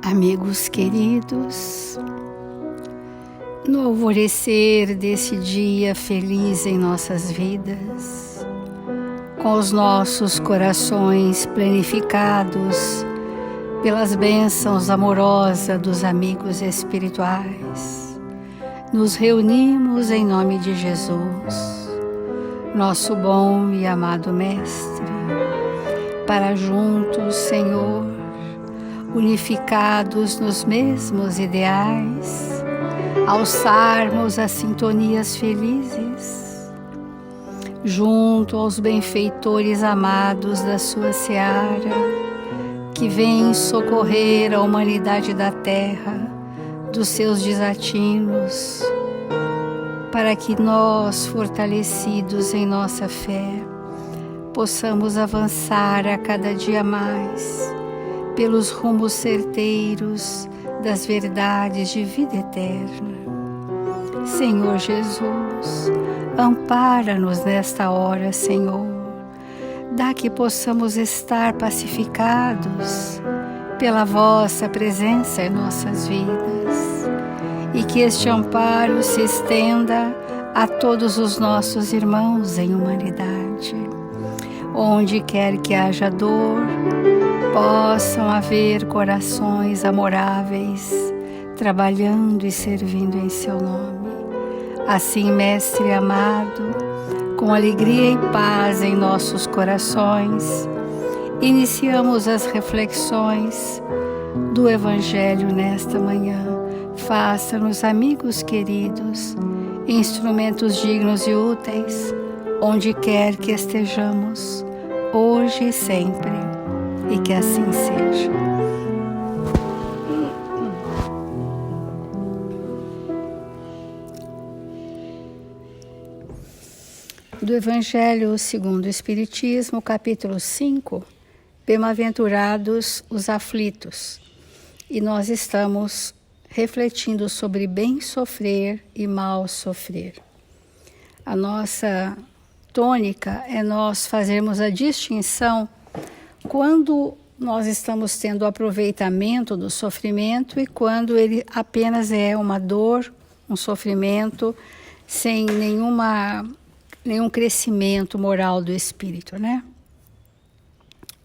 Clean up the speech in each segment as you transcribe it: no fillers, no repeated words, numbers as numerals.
Amigos queridos, no alvorecer desse dia feliz em nossas vidas, com os nossos corações planificados pelas bênçãos amorosas dos amigos espirituais, nos reunimos em nome de Jesus, nosso bom e amado Mestre, para juntos, Senhor, unificados nos mesmos ideais, alçarmos as sintonias felizes, junto aos benfeitores amados da sua seara, que vêm socorrer a humanidade da terra dos seus desatinos, para que nós, fortalecidos em nossa fé, possamos avançar a cada dia mais pelos rumos certeiros das verdades de vida eterna. Senhor Jesus, ampara-nos nesta hora, Senhor. Dá que possamos estar pacificados pela vossa presença em nossas vidas e que este amparo se estenda a todos os nossos irmãos em humanidade. Onde quer que haja dor, possam haver corações amoráveis, trabalhando e servindo em seu nome. Assim, Mestre amado, com alegria e paz em nossos corações, iniciamos as reflexões do Evangelho nesta manhã. Faça-nos, amigos queridos, instrumentos dignos e úteis, onde quer que estejamos, hoje e sempre. E que assim seja. Do Evangelho segundo o Espiritismo, capítulo 5, Bem-aventurados os aflitos. E nós estamos refletindo sobre bem sofrer e mal sofrer. A nossa tônica é nós fazermos a distinção quando nós estamos tendo aproveitamento do sofrimento e quando ele apenas é uma dor, um sofrimento, sem nenhum crescimento moral do espírito, né?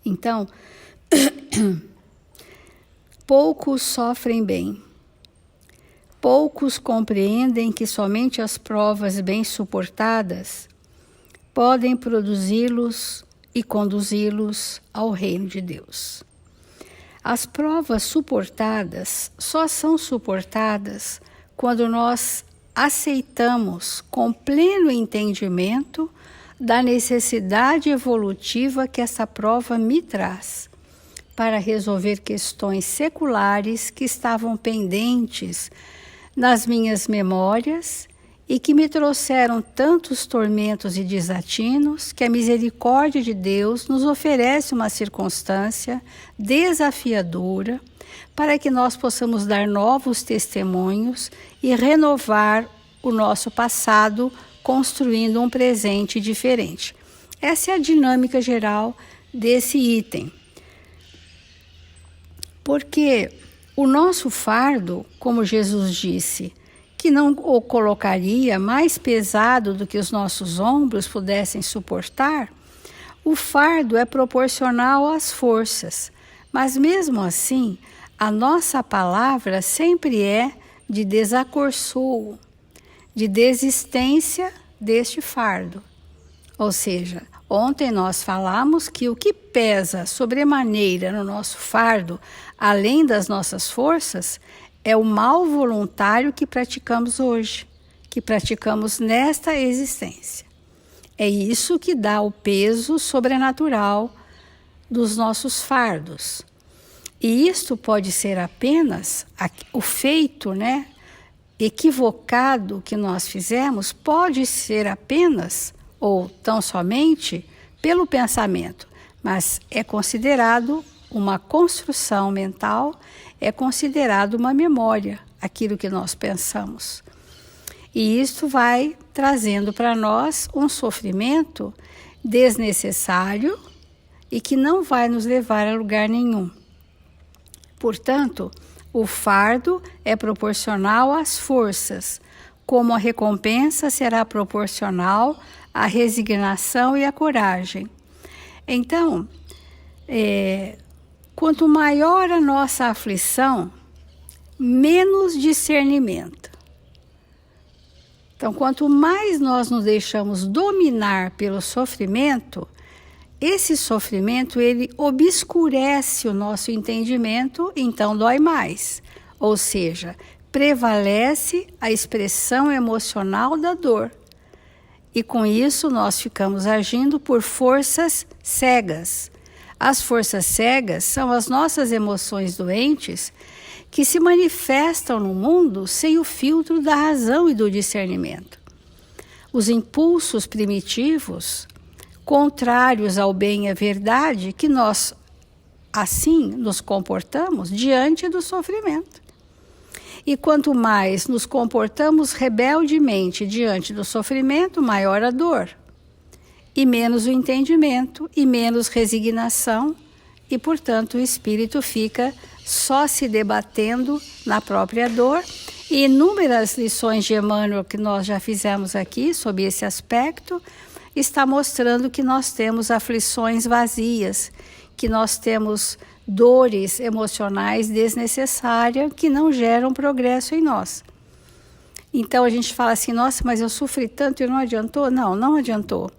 Então, poucos sofrem bem. Poucos compreendem que somente as provas bem suportadas podem produzi-los e conduzi-los ao reino de Deus. As provas suportadas só são suportadas quando nós aceitamos com pleno entendimento da necessidade evolutiva que essa prova me traz para resolver questões seculares que estavam pendentes nas minhas memórias e que me trouxeram tantos tormentos e desatinos que a misericórdia de Deus nos oferece uma circunstância desafiadora para que nós possamos dar novos testemunhos e renovar o nosso passado, construindo um presente diferente. Essa é a dinâmica geral desse item. Porque o nosso fardo, como Jesus disse, que não o colocaria mais pesado do que os nossos ombros pudessem suportar, o fardo é proporcional às forças, mas mesmo assim, a nossa palavra sempre é de desacorçoo, de desistência deste fardo. Ou seja, ontem nós falamos que o que pesa sobremaneira no nosso fardo, além das nossas forças, é o mal voluntário que praticamos hoje, que praticamos nesta existência. É isso que dá o peso sobrenatural dos nossos fardos. E isto pode ser apenas o feito, equivocado que nós fizemos, pode ser apenas ou tão somente pelo pensamento, mas é considerado uma construção mental, é considerado uma memória, aquilo que nós pensamos. E isso vai trazendo para nós um sofrimento desnecessário e que não vai nos levar a lugar nenhum. Portanto, o fardo é proporcional às forças, como a recompensa será proporcional à resignação e à coragem. Então, quanto maior a nossa aflição, menos discernimento. Então, quanto mais nós nos deixamos dominar pelo sofrimento, esse sofrimento, ele obscurece o nosso entendimento, então dói mais. Ou seja, prevalece a expressão emocional da dor. E com isso nós ficamos agindo por forças cegas. As forças cegas são as nossas emoções doentes que se manifestam no mundo sem o filtro da razão e do discernimento. Os impulsos primitivos, contrários ao bem e à verdade, que nós assim nos comportamos diante do sofrimento. E quanto mais nos comportamos rebeldemente diante do sofrimento, maior a dor. E menos o entendimento, e menos resignação, e portanto o espírito fica só se debatendo na própria dor. E inúmeras lições de Emmanuel que nós já fizemos aqui sobre esse aspecto, está mostrando que nós temos aflições vazias, que nós temos dores emocionais desnecessárias que não geram progresso em nós. Então a gente fala assim, nossa, mas eu sofri tanto e não adiantou? Não, não adiantou.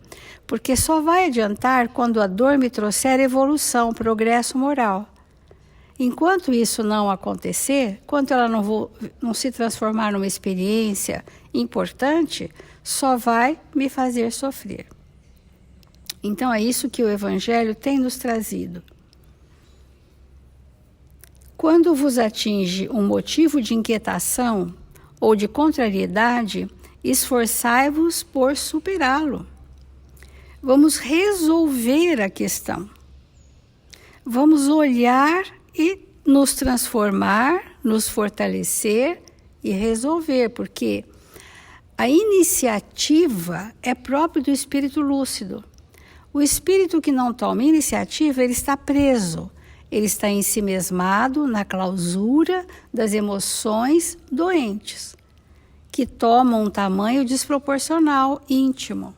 Porque só vai adiantar quando a dor me trouxer evolução, progresso moral. Enquanto isso não acontecer, enquanto ela não se transformar numa experiência importante, só vai me fazer sofrer. Então é isso que o Evangelho tem nos trazido. Quando vos atinge um motivo de inquietação ou de contrariedade, esforçai-vos por superá-lo. Vamos resolver a questão. Vamos olhar e nos transformar, nos fortalecer e resolver, porque a iniciativa é própria do espírito lúcido. O espírito que não toma iniciativa, ele está preso, ele está ensimesmado na clausura das emoções doentes, que tomam um tamanho desproporcional, íntimo.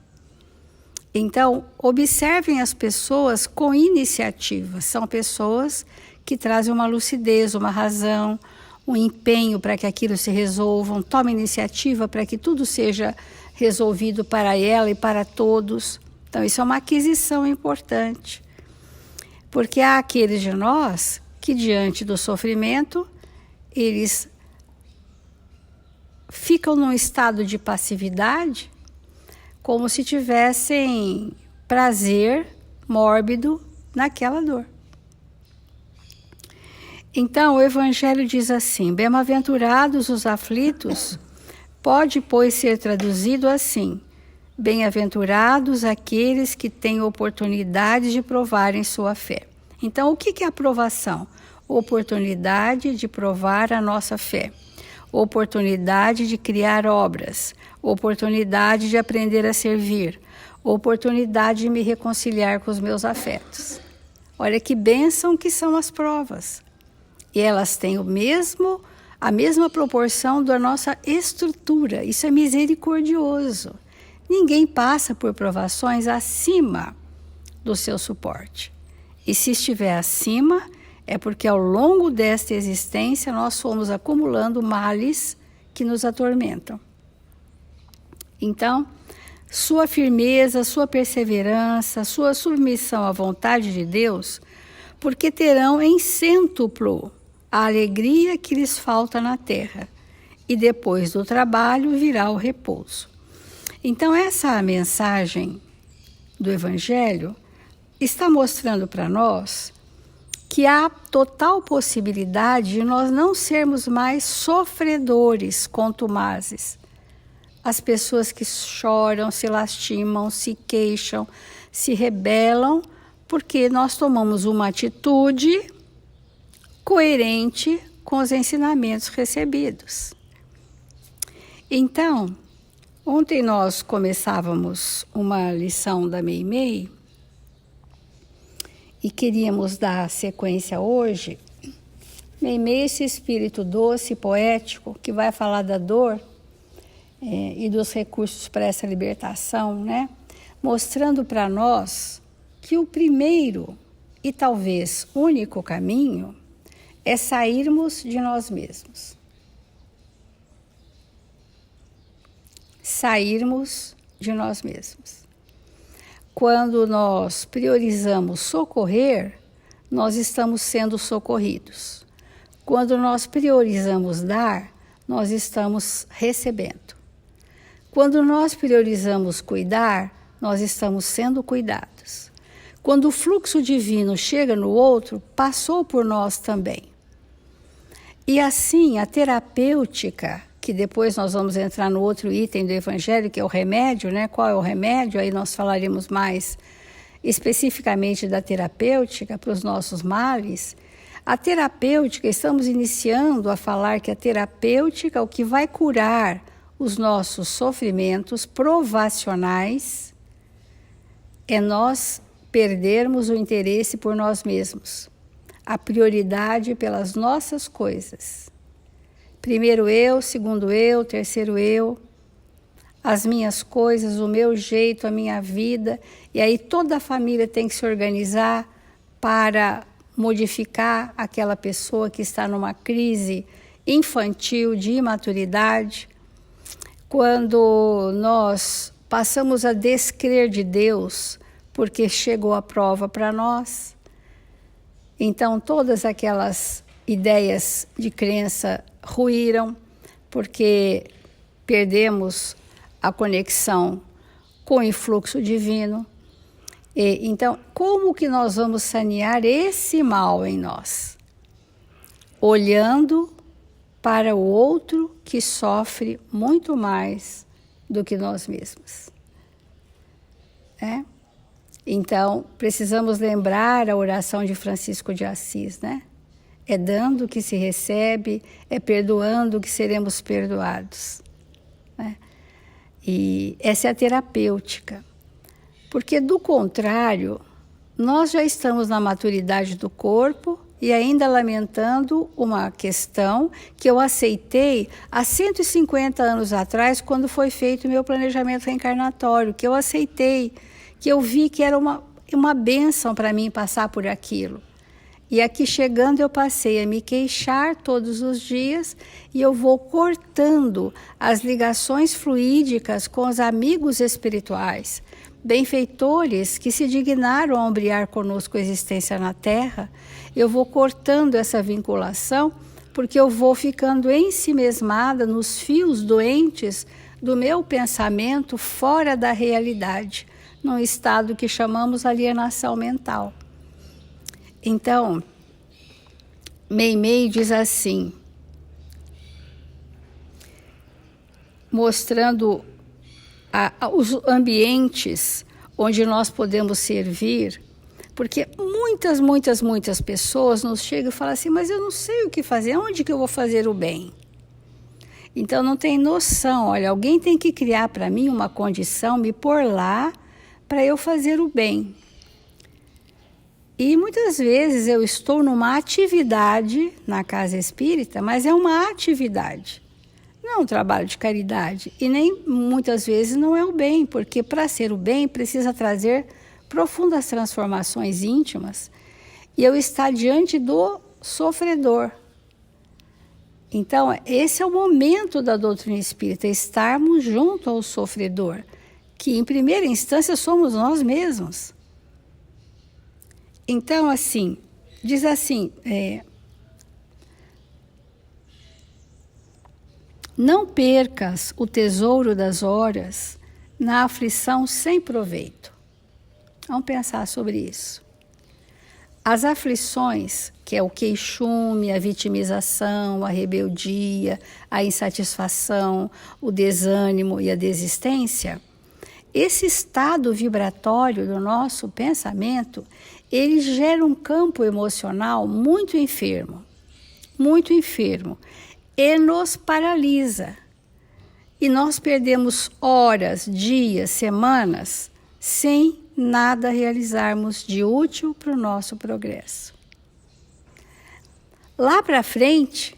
Então, observem as pessoas com iniciativa. São pessoas que trazem uma lucidez, uma razão, um empenho para que aquilo se resolva, tomam iniciativa para que tudo seja resolvido para ela e para todos. Então, isso é uma aquisição importante. Porque há aqueles de nós que, diante do sofrimento, eles ficam num estado de passividade, como se tivessem prazer mórbido naquela dor. Então, o Evangelho diz assim, bem-aventurados os aflitos, pode, pois, ser traduzido assim, bem-aventurados aqueles que têm oportunidade de provarem sua fé. Então, o que é aprovação? Oportunidade de provar a nossa fé. Oportunidade de criar obras. Oportunidade de aprender a servir. Oportunidade de me reconciliar com os meus afetos. Olha que bênção que são as provas. E elas têm a mesma proporção da nossa estrutura. Isso é misericordioso. Ninguém passa por provações acima do seu suporte. E se estiver acima, é porque ao longo desta existência nós fomos acumulando males que nos atormentam. Então, sua firmeza, sua perseverança, sua submissão à vontade de Deus, porque terão em cêntuplo a alegria que lhes falta na terra, e depois do trabalho virá o repouso. Então, essa mensagem do Evangelho está mostrando para nós que há total possibilidade de nós não sermos mais sofredores contumazes. As pessoas que choram, se lastimam, se queixam, se rebelam, porque nós tomamos uma atitude coerente com os ensinamentos recebidos. Então, ontem nós começávamos uma lição da Meimei e queríamos dar sequência hoje. Meimei, esse espírito doce, poético, que vai falar da dor e dos recursos para essa libertação, né? Mostrando para nós que o primeiro e talvez único caminho é sairmos de nós mesmos. Sairmos de nós mesmos. Quando nós priorizamos socorrer, nós estamos sendo socorridos. Quando nós priorizamos dar, nós estamos recebendo. Quando nós priorizamos cuidar, nós estamos sendo cuidados. Quando o fluxo divino chega no outro, passou por nós também. E assim, a terapêutica, que depois nós vamos entrar no outro item do Evangelho, que é o remédio, né? Qual é o remédio? Aí nós falaremos mais especificamente da terapêutica para os nossos males. A terapêutica, estamos iniciando a falar que a terapêutica, o que vai curar os nossos sofrimentos provacionais, é nós perdermos o interesse por nós mesmos, a prioridade pelas nossas coisas. Primeiro eu, segundo eu, terceiro eu, as minhas coisas, o meu jeito, a minha vida. E aí toda a família tem que se organizar para modificar aquela pessoa que está numa crise infantil de imaturidade. Quando nós passamos a descrer de Deus, porque chegou a prova para nós, então todas aquelas ideias de crença ruíram, porque perdemos a conexão com o influxo divino. Então, como que nós vamos sanear esse mal em nós? Olhando para o outro que sofre muito mais do que nós mesmos. Então, precisamos lembrar a oração de Francisco de Assis, né? É dando que se recebe, é perdoando que seremos perdoados, né? E essa é a terapêutica. Porque, do contrário, nós já estamos na maturidade do corpo e ainda lamentando uma questão que eu aceitei há 150 anos atrás, quando foi feito o meu planejamento reencarnatório, que eu aceitei, que eu vi que era uma bênção para mim passar por aquilo. E aqui chegando eu passei a me queixar todos os dias e eu vou cortando as ligações fluídicas com os amigos espirituais, benfeitores que se dignaram a ombrear conosco a existência na Terra. Eu vou cortando essa vinculação porque eu vou ficando ensimesmada nos fios doentes do meu pensamento fora da realidade, num estado que chamamos alienação mental. Então, Meimei diz assim, mostrando os ambientes onde nós podemos servir, porque muitas pessoas nos chegam e falam assim, mas eu não sei o que fazer, onde que eu vou fazer o bem? Então não tem noção, olha, alguém tem que criar para mim uma condição, me pôr lá para eu fazer o bem. E muitas vezes eu estou numa atividade na casa espírita, mas é uma atividade, não é um trabalho de caridade. E nem muitas vezes não é o bem, porque para ser o bem precisa trazer profundas transformações íntimas e eu estar diante do sofredor. Então, esse é o momento da doutrina espírita, estarmos junto ao sofredor, que em primeira instância somos nós mesmos. Então, assim, diz assim, não percas o tesouro das horas na aflição sem proveito. Vamos pensar sobre isso. As aflições, que é o queixume, a vitimização, a rebeldia, a insatisfação, o desânimo e a desistência, esse estado vibratório do nosso pensamento, ele gera um campo emocional muito enfermo, e nos paralisa. e nós perdemos horas, dias, semanas, sem nada realizarmos de útil para o nosso progresso. Lá para frente,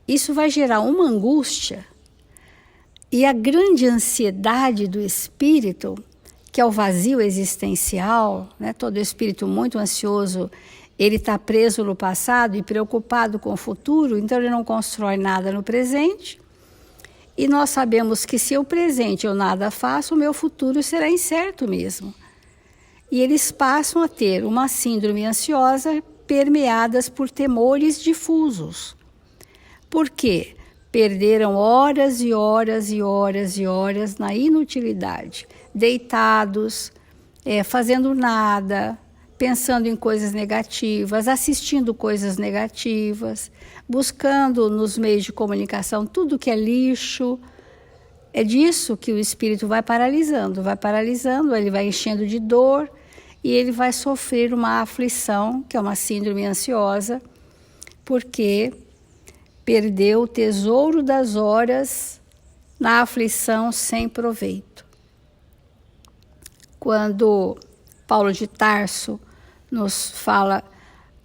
isso vai gerar uma angústia e a grande ansiedade do espírito, que é o vazio existencial, né? Todo espírito muito ansioso, ele está preso no passado e preocupado com o futuro, então ele não constrói nada no presente. E nós sabemos que se o presente eu nada faço, o meu futuro será incerto mesmo. E eles passam a ter uma síndrome ansiosa permeadas por temores difusos. Por quê? Perderam horas e horas e horas e horas na inutilidade, deitados, fazendo nada, pensando em coisas negativas, assistindo coisas negativas, buscando nos meios de comunicação tudo que é lixo. É disso que o espírito vai paralisando, ele vai enchendo de dor e ele vai sofrer uma aflição, que é uma síndrome ansiosa, porque perdeu o tesouro das horas na aflição sem proveito. Quando Paulo de Tarso nos fala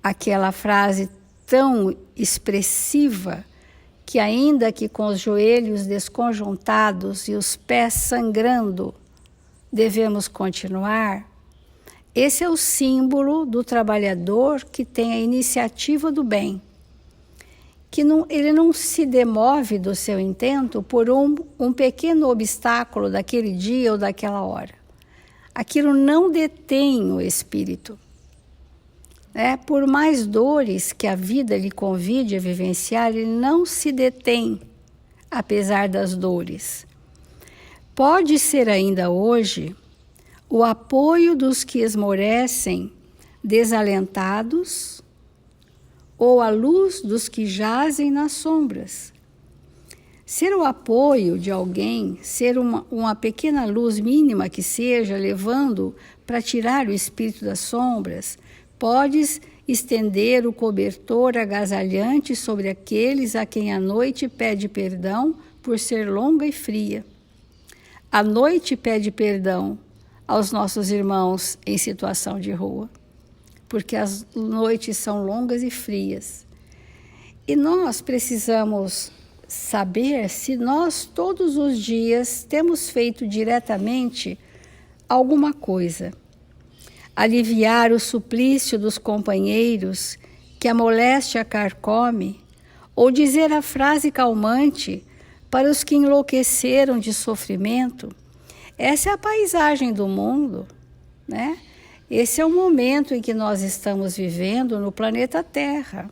aquela frase tão expressiva, que ainda que com os joelhos desconjuntados e os pés sangrando, devemos continuar, esse é o símbolo do trabalhador que tem a iniciativa do bem, que ele não se demove do seu intento por um pequeno obstáculo daquele dia ou daquela hora. Aquilo não detém o espírito. Por mais dores que a vida lhe convide a vivenciar, ele não se detém, apesar das dores. Pode ser ainda hoje o apoio dos que esmorecem desalentados ou a luz dos que jazem nas sombras. Ser o apoio de alguém, ser uma pequena luz mínima que seja, levando para tirar o espírito das sombras, podes estender o cobertor agasalhante sobre aqueles a quem a noite pede perdão por ser longa e fria. A noite pede perdão aos nossos irmãos em situação de rua, porque as noites são longas e frias. E nós precisamos saber se nós todos os dias temos feito diretamente alguma coisa. Aliviar o suplício dos companheiros que a moléstia carcome, ou dizer a frase calmante para os que enlouqueceram de sofrimento. Essa é a paisagem do mundo, né? Esse é o momento em que nós estamos vivendo no planeta Terra.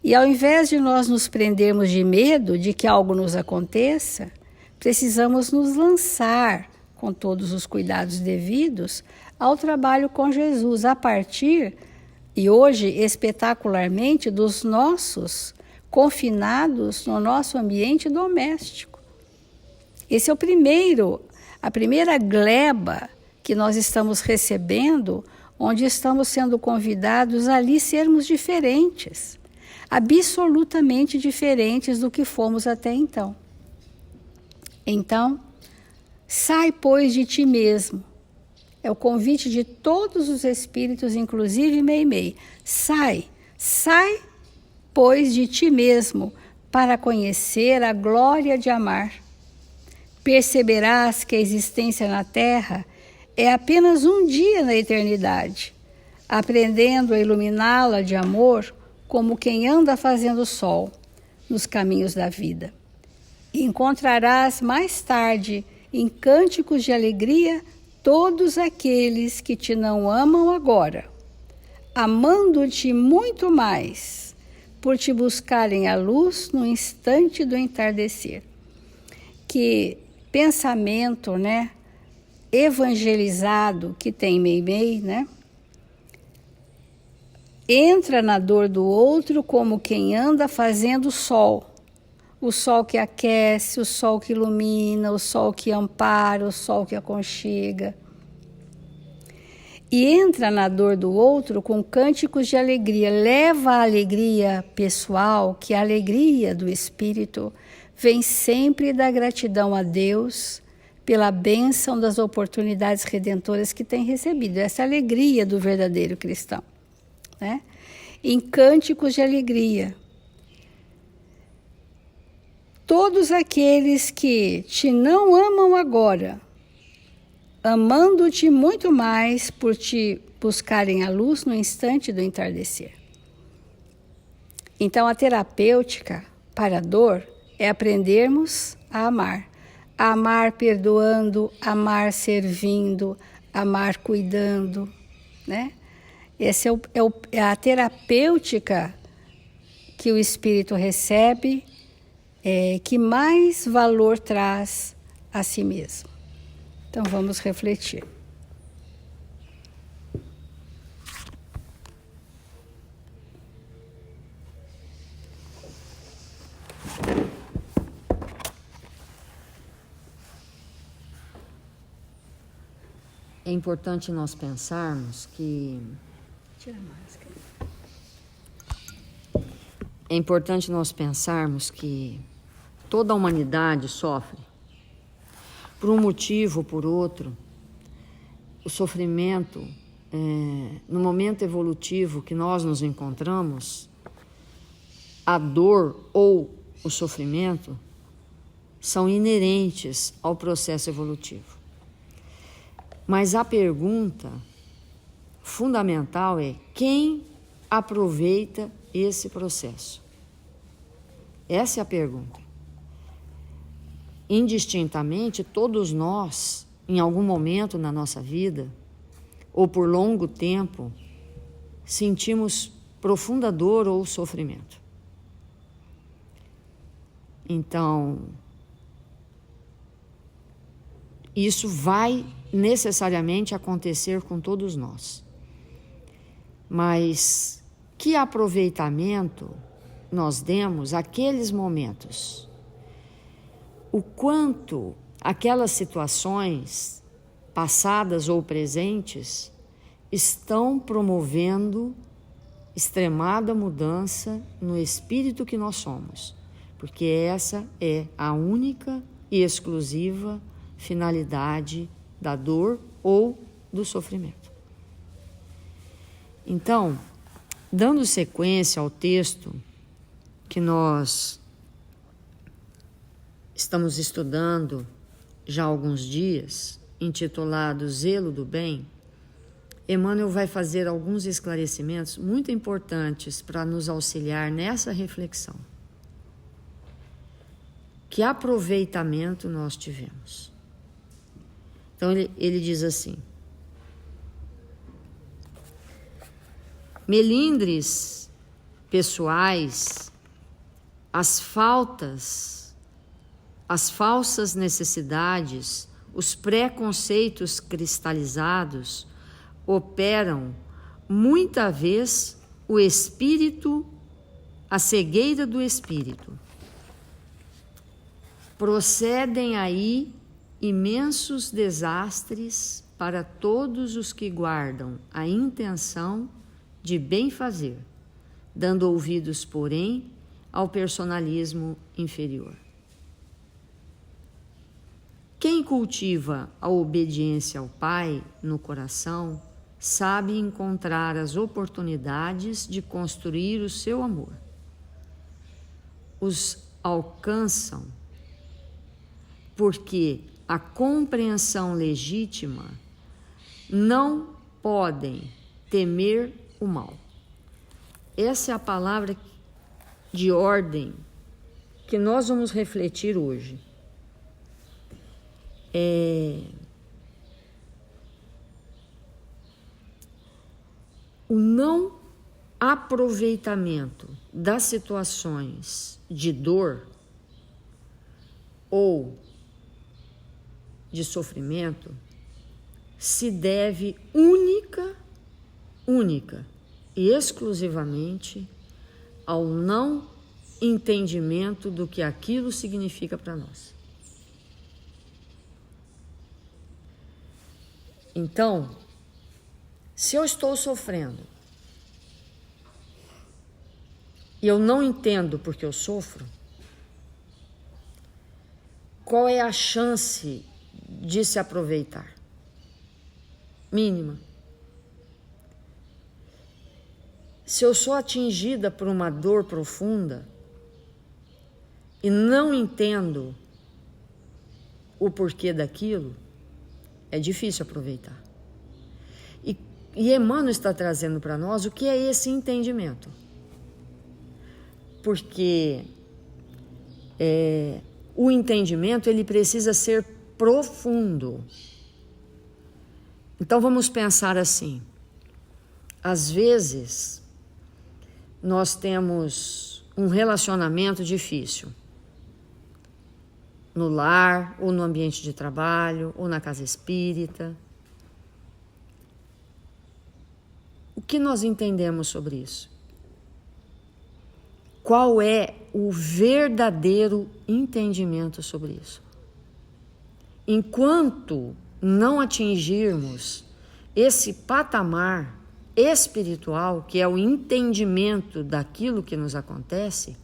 E ao invés de nós nos prendermos de medo de que algo nos aconteça, precisamos nos lançar, com todos os cuidados devidos, ao trabalho com Jesus, a partir, e hoje espetacularmente, dos nossos confinados no nosso ambiente doméstico. Esse é a primeira gleba que nós estamos recebendo, onde estamos sendo convidados a ali sermos diferentes, absolutamente diferentes do que fomos até então. Então, sai, pois, de ti mesmo. É o convite de todos os espíritos, inclusive Meimei. Sai, pois, de ti mesmo, para conhecer a glória de amar. Perceberás que a existência na Terra é apenas um dia na eternidade, aprendendo a iluminá-la de amor como quem anda fazendo sol nos caminhos da vida. E encontrarás mais tarde, em cânticos de alegria, todos aqueles que te não amam agora, amando-te muito mais, por te buscarem a luz no instante do entardecer. Que pensamento, evangelizado que tem Meimei, entra na dor do outro como quem anda fazendo sol. O sol que aquece, o sol que ilumina, o sol que ampara, o sol que aconchega. E entra na dor do outro com cânticos de alegria. Leva a alegria pessoal, que é a alegria do espírito, vem sempre da gratidão a Deus pela bênção das oportunidades redentoras que tem recebido. Essa é a alegria do verdadeiro cristão, né? Em cânticos de alegria. Todos aqueles que te não amam agora, amando-te muito mais por te buscarem a luz no instante do entardecer. Então, a terapêutica para a dor é aprendermos a amar perdoando, amar servindo, amar cuidando, né? Essa é a terapêutica que o espírito recebe, que mais valor traz a si mesmo. Então vamos refletir. É importante nós pensarmos que... Tira a máscara. É importante nós pensarmos que toda a humanidade sofre. Por um motivo ou por outro, o sofrimento, no momento evolutivo que nós nos encontramos, a dor ou o sofrimento são inerentes ao processo evolutivo. Mas a pergunta fundamental é: quem aproveita esse processo? Essa é a pergunta. Indistintamente, todos nós, em algum momento na nossa vida, ou por longo tempo, sentimos profunda dor ou sofrimento. Então, isso vai necessariamente acontecer com todos nós. Mas que aproveitamento nós demos àqueles momentos? O quanto aquelas situações, passadas ou presentes, estão promovendo extremada mudança no espírito que nós somos, porque essa é a única e exclusiva finalidade da dor ou do sofrimento. Então, dando sequência ao texto que nós estamos estudando já há alguns dias, intitulado Zelo do Bem, Emmanuel vai fazer alguns esclarecimentos muito importantes para nos auxiliar nessa reflexão. Que aproveitamento nós tivemos? Então ele diz assim: melindres pessoais, as falsas necessidades, os preconceitos cristalizados operam muita vez o espírito, a cegueira do espírito. Procedem aí imensos desastres para todos os que guardam a intenção de bem fazer, dando ouvidos, porém, ao personalismo inferior. Quem cultiva a obediência ao Pai no coração sabe encontrar as oportunidades de construir o seu amor. Os alcançam porque a compreensão legítima não podem temer o mal. Essa é a palavra de ordem que nós vamos refletir hoje. O não aproveitamento das situações de dor ou de sofrimento se deve única e exclusivamente ao não entendimento do que aquilo significa para nós. Então, se eu estou sofrendo e eu não entendo porque eu sofro, qual é a chance de se aproveitar? Mínima. Se eu sou atingida por uma dor profunda e não entendo o porquê daquilo, é difícil aproveitar. E Emmanuel está trazendo para nós o que é esse entendimento. Porque o entendimento ele precisa ser profundo. Então vamos pensar assim. Às vezes nós temos um relacionamento difícil. No lar, ou no ambiente de trabalho, ou na casa espírita. O que nós entendemos sobre isso? Qual é o verdadeiro entendimento sobre isso? Enquanto não atingirmos esse patamar espiritual, que é o entendimento daquilo que nos acontece,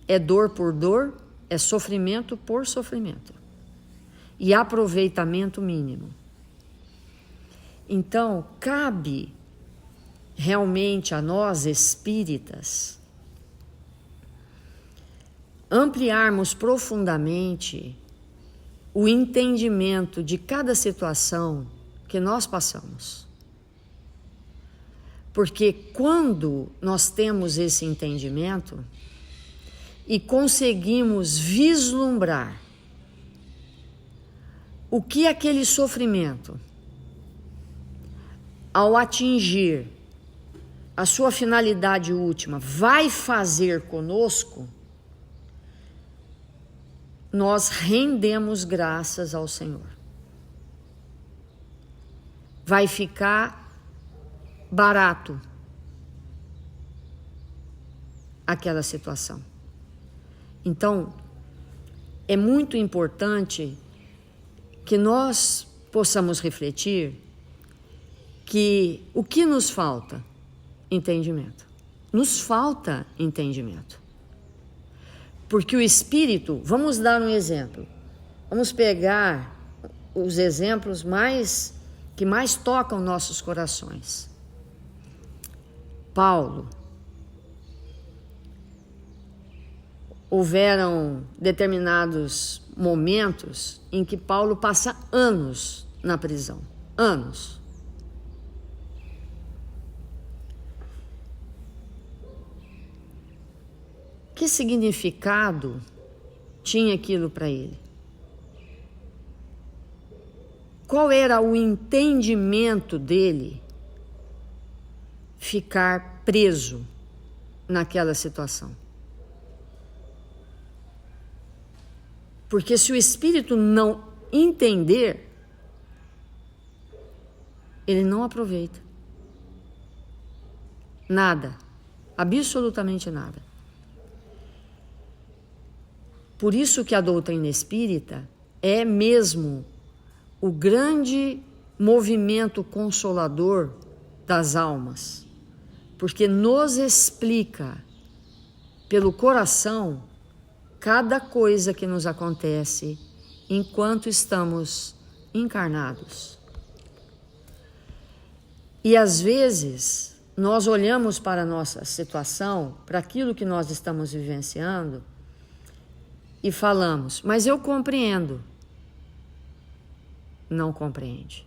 é dor por dor, é sofrimento por sofrimento e aproveitamento mínimo. Então, cabe realmente a nós espíritas ampliarmos profundamente o entendimento de cada situação que nós passamos. Porque quando nós temos esse entendimento e conseguimos vislumbrar o que aquele sofrimento, ao atingir a sua finalidade última, vai fazer conosco, nós rendemos graças ao Senhor. Vai ficar barato aquela situação. Então, é muito importante que nós possamos refletir que o que nos falta? Entendimento. Nos falta entendimento. Porque o espírito, vamos dar um exemplo. Vamos pegar os exemplos que mais tocam nossos corações. Paulo. Houveram determinados momentos em que Paulo passa anos na prisão. Anos. Que significado tinha aquilo para ele? Qual era o entendimento dele ficar preso naquela situação? Porque se o espírito não entender, ele não aproveita. Nada. Absolutamente nada. Por isso que a doutrina espírita é mesmo o grande movimento consolador das almas, porque nos explica pelo coração cada coisa que nos acontece enquanto estamos encarnados. E às vezes nós olhamos para a nossa situação, para aquilo que nós estamos vivenciando, e falamos, mas eu compreendo. Não compreende.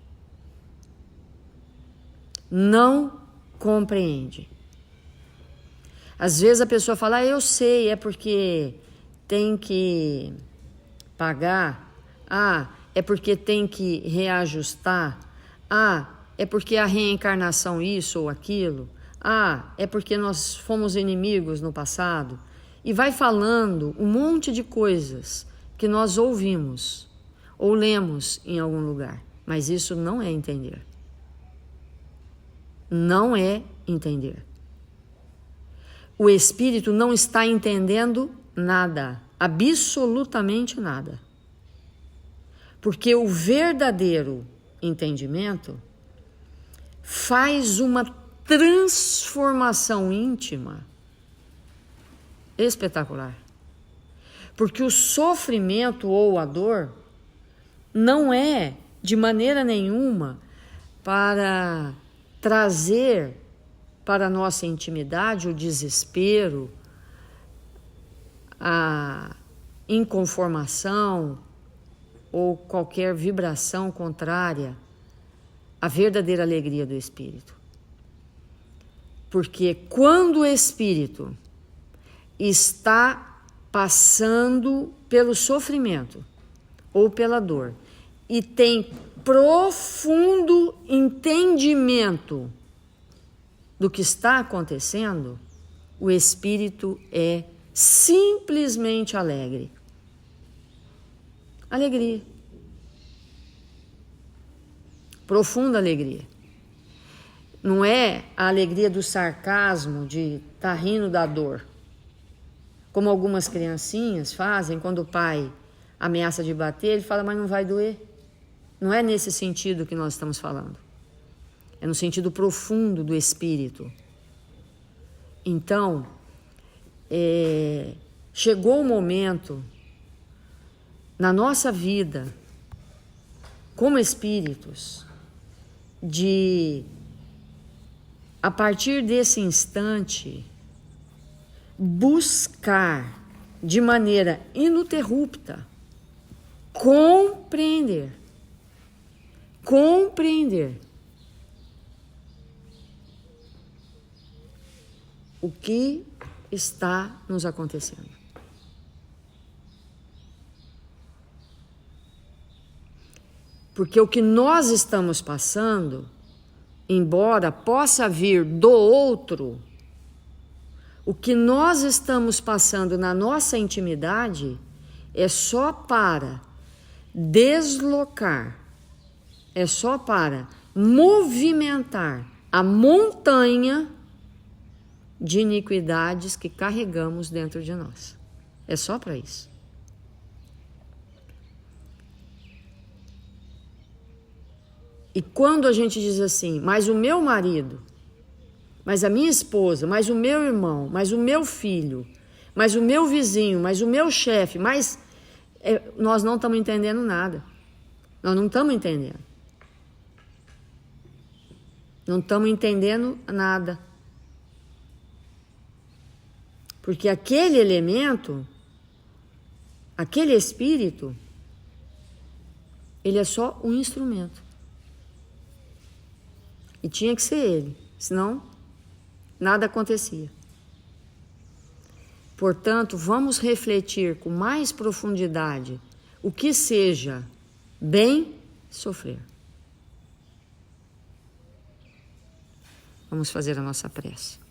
Não compreende. Às vezes a pessoa fala, eu sei, é porque tem que pagar, é porque tem que reajustar, é porque a reencarnação isso ou aquilo, é porque nós fomos inimigos no passado. E vai falando um monte de coisas que nós ouvimos ou lemos em algum lugar. Mas isso não é entender. Não é entender. O espírito não está entendendo nada, absolutamente nada. Porque o verdadeiro entendimento faz uma transformação íntima espetacular. Porque o sofrimento ou a dor não é de maneira nenhuma para trazer para a nossa intimidade o desespero, a inconformação ou qualquer vibração contrária à verdadeira alegria do espírito. Porque quando o espírito está passando pelo sofrimento ou pela dor e tem profundo entendimento do que está acontecendo, o espírito é simplesmente alegre. Alegria. Profunda alegria. Não é a alegria do sarcasmo, de estar rindo da dor, como algumas criancinhas fazem quando o pai ameaça de bater, ele fala, mas não vai doer. Não é nesse sentido que nós estamos falando. É no sentido profundo do espírito. Então, chegou o momento na nossa vida, como espíritos, de, a partir desse instante, buscar de maneira ininterrupta compreender o que está nos acontecendo. Porque o que nós estamos passando, embora possa vir do outro, o que nós estamos passando na nossa intimidade é só para deslocar, é só para movimentar a montanha de iniquidades que carregamos dentro de nós. É só para isso. E quando a gente diz assim, mas o meu marido, mas a minha esposa, mas o meu irmão, mas o meu filho, mas o meu vizinho, mas o meu chefe, mas nós não estamos entendendo nada. Nós não estamos entendendo. Não estamos entendendo nada. Porque aquele elemento, aquele espírito, ele é só um instrumento. E tinha que ser ele, senão nada acontecia. Portanto, vamos refletir com mais profundidade o que seja bem sofrer. Vamos fazer a nossa prece.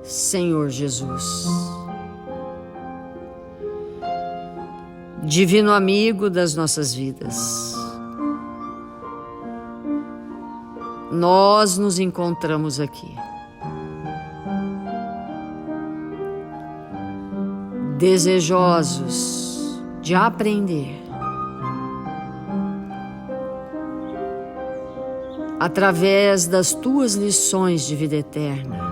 Senhor Jesus, divino amigo das nossas vidas, nós nos encontramos aqui, desejosos de aprender, através das tuas lições de vida eterna,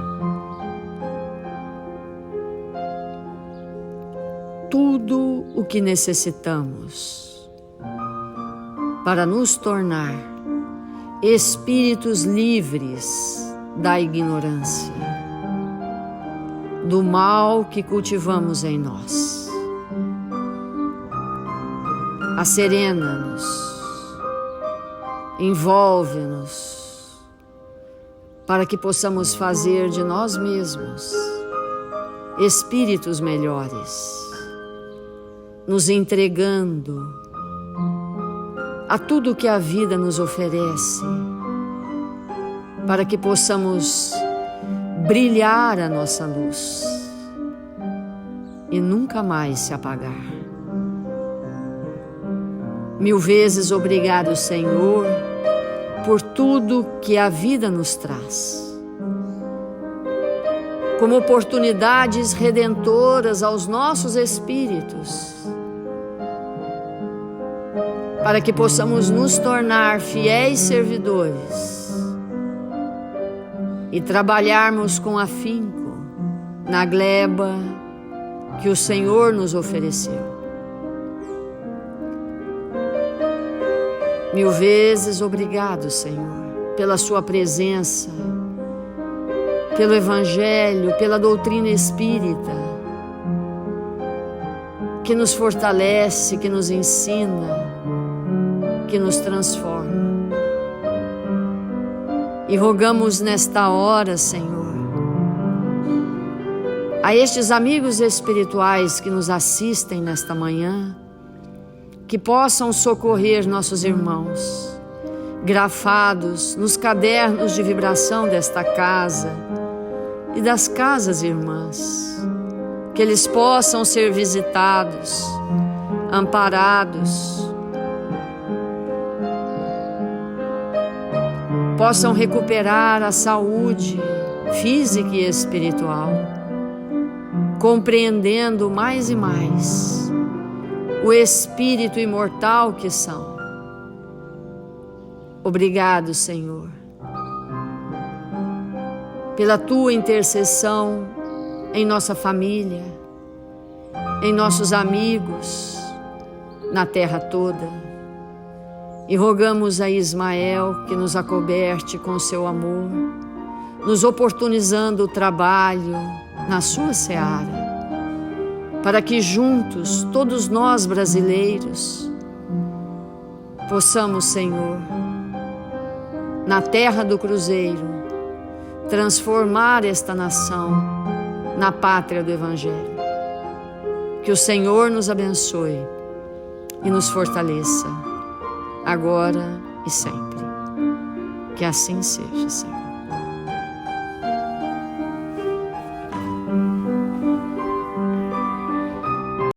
tudo o que necessitamos para nos tornar espíritos livres da ignorância, do mal que cultivamos em nós. Acerena-nos, envolve-nos, para que possamos fazer de nós mesmos espíritos melhores, nos entregando a tudo que a vida nos oferece, para que possamos brilhar a nossa luz e nunca mais se apagar. Mil vezes obrigado, Senhor, por tudo que a vida nos traz. como oportunidades redentoras aos nossos espíritos, para que possamos nos tornar fiéis servidores e trabalharmos com afinco na gleba que o Senhor nos ofereceu. 1000 vezes obrigado, Senhor, pela sua presença, pelo Evangelho, pela doutrina espírita, que nos fortalece, que nos ensina, que nos transforma. E rogamos nesta hora, Senhor, a estes amigos espirituais que nos assistem nesta manhã, que possam socorrer nossos irmãos, grafados nos cadernos de vibração desta casa e das casas irmãs, que eles possam ser visitados, amparados, possam recuperar a saúde física e espiritual, compreendendo mais e mais o espírito imortal que são. Obrigado, Senhor, pela tua intercessão em nossa família, em nossos amigos, na terra toda. E rogamos a Ismael que nos acoberte com seu amor, nos oportunizando o trabalho na sua seara, para que juntos, todos nós brasileiros, possamos, Senhor, na terra do Cruzeiro, transformar esta nação na pátria do Evangelho. Que o Senhor nos abençoe e nos fortaleça, agora e sempre. Que assim seja, Senhor.